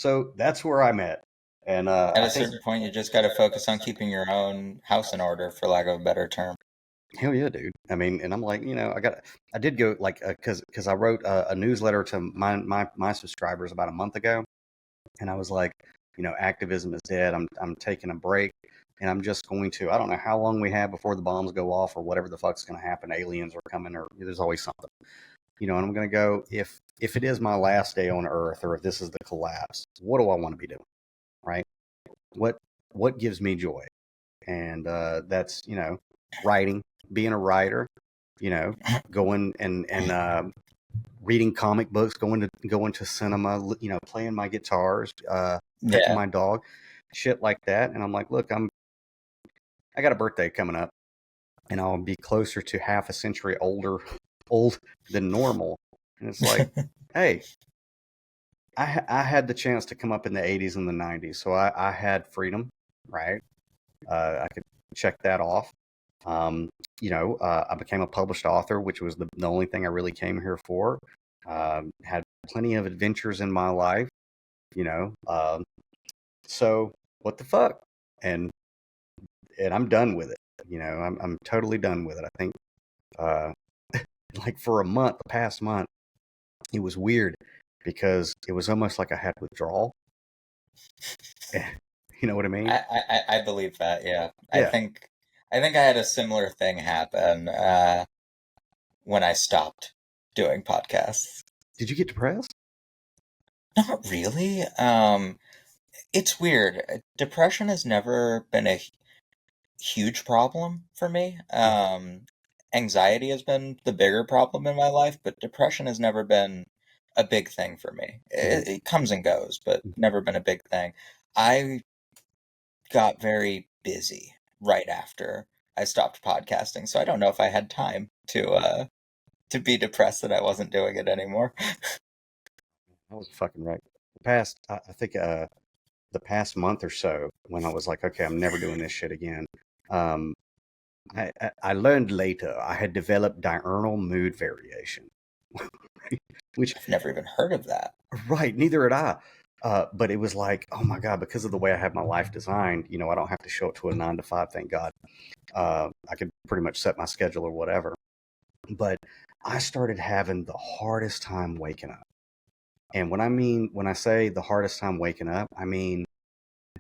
So that's where I'm at. And At I a think, certain point, you just got to focus on keeping your own house in order, for lack of a better term. hell yeah, dude. I mean, and I'm like, I did go like, cause I wrote a newsletter to my subscribers about a month ago. And I was like, activism is dead. I'm taking a break, and I'm just going to. I don't know how long we have before the bombs go off or whatever the fuck's going to happen. Aliens are coming, or there's always something, And I'm going to go if it is my last day on Earth, or if this is the collapse. What do I want to be doing, right? What what gives me joy, and that's writing, being a writer, you know, going and reading comic books, going to cinema, playing my guitars, petting Yeah. my dog, shit like that. And I'm like, look, I got a birthday coming up, and I'll be closer to half a century old than normal. And it's like, hey, I had the chance to come up in the 80s and the 90s, so I had freedom, right? I could check that off. I became a published author, which was the only thing I really came here for. Had plenty of adventures in my life, you know. So what the fuck? And I'm done with it. I'm totally done with it. I think, uh, like for a month, the past month, it was weird because it was almost like I had withdrawal. You know what I mean? I believe that. Yeah, Yeah. I think I had a similar thing happen when I stopped doing podcasts. Did you get depressed? Not really. It's weird. Depression has never been a huge problem for me. Anxiety has been the bigger problem in my life, but depression has never been a big thing for me. Mm-hmm. It comes and goes, but never been a big thing. I got very busy right after I stopped podcasting, so I don't know if I had time to be depressed that I wasn't doing it anymore. I was fucking right. I think, the past month or so, when I was like, okay, I'm never doing this shit again. Um, I learned later I had developed diurnal mood variation, which, I've never even heard of that. right, neither had I. But it was like, oh my God, because of the way I have my life designed, I don't have to show up to a 9 to 5, thank God. I could pretty much set my schedule or whatever. But I started having the hardest time waking up. And when I say the hardest time waking up, I mean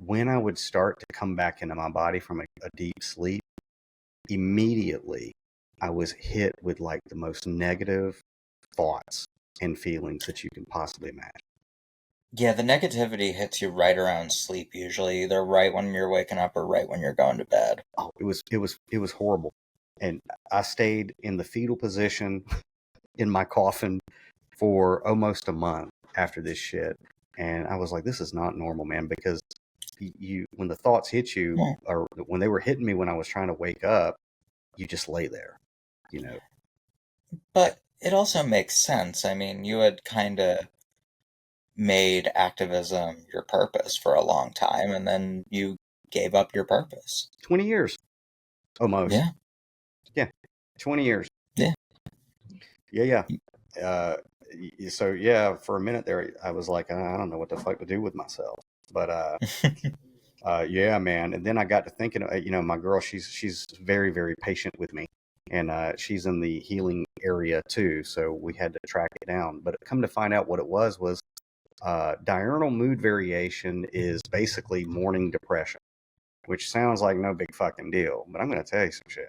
when I would start to come back into my body from a deep sleep, immediately I was hit with like the most negative thoughts and feelings that you can possibly imagine. Yeah, the negativity hits you right around sleep usually, either right when you're waking up or right when you're going to bed. Oh, it was horrible. And I stayed in the fetal position in my coffin for almost a month after this shit. And I was like, this is not normal, man, because when the thoughts hit you, Yeah. or when they were hitting me when I was trying to wake up, you just lay there, you know. But it also makes sense. I mean, you had kind of made activism your purpose for a long time, and then you gave up your purpose. 20 years almost. Yeah, Yeah, 20 years. yeah. Yeah, yeah. So yeah, for a minute there, I was like, I don't know what the fuck to do with myself. But yeah, man. And then I got to thinking, my girl, she's very, very patient with me, and she's in the healing area too. So we had to track it down. But come to find out, what it was diurnal mood variation is basically morning depression, which sounds like no big fucking deal. But I'm going to tell you some shit.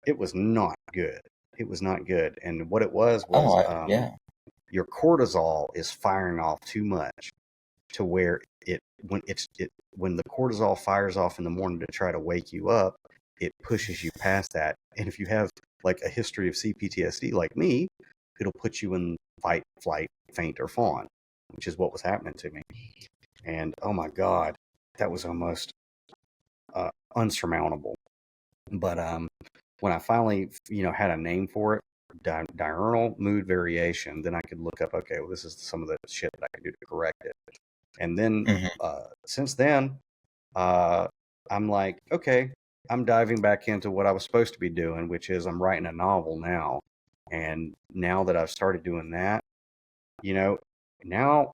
It was not good. It was not good. And what it was Oh, yeah. your cortisol is firing off too much to where when the cortisol fires off in the morning to try to wake you up, it pushes you past that. And if you have like a history of CPTSD like me, it'll put you in fight, flight, faint, or fawn, which is what was happening to me. And oh my God, that was almost unsurmountable. But when I finally, had a name for it, diurnal mood variation, then I could look up, okay, well, this is some of the shit that I could do to correct it. And then Hmm. since then, uh, I'm like, okay, I'm diving back into what I was supposed to be doing, which is I'm writing a novel now. And now that I've started doing that, you know, now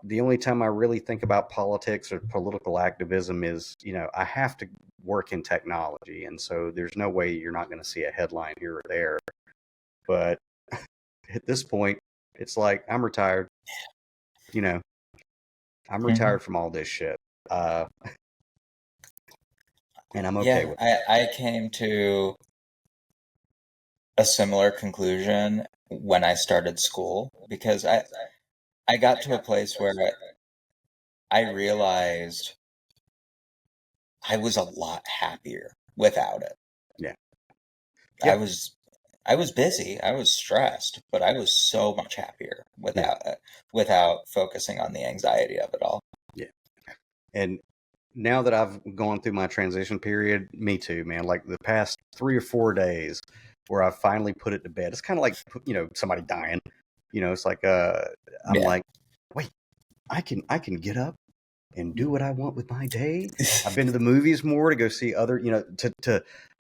the only time I really think about politics or political activism is, I have to work in technology. And so there's no way you're not going to see a headline here or there. But at this point, it's like, I'm retired. I'm retired from all this shit. And I'm okay with it. I came to a similar conclusion when I started school, because I got to a place where I realized I was a lot happier without it. Yeah. I was busy, I was stressed, but I was so much happier without focusing on the anxiety of it all. Yeah. And now that I've gone through my transition period, me too, man. Like the past 3 or 4 days where I finally put it to bed. It's kind of like, somebody dying. It's like I'm like, wait, I can get up and do what I want with my day. I've been to the movies more to go see other,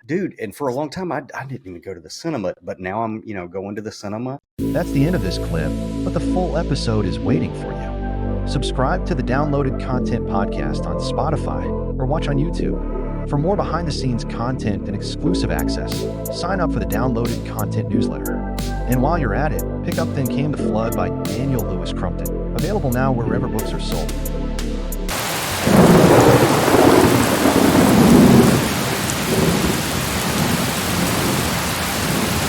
dude. And for a long time, I didn't even go to the cinema, but now I'm, going to the cinema. That's the end of this clip, but the full episode is waiting for you. Subscribe to the Downloaded Content Podcast on Spotify or watch on YouTube. For more behind-the-scenes content and exclusive access, sign up for the Downloaded Content newsletter. And while you're at it, pick up Then Came the Flood by Daniel Louis Crumpton, available now wherever books are sold.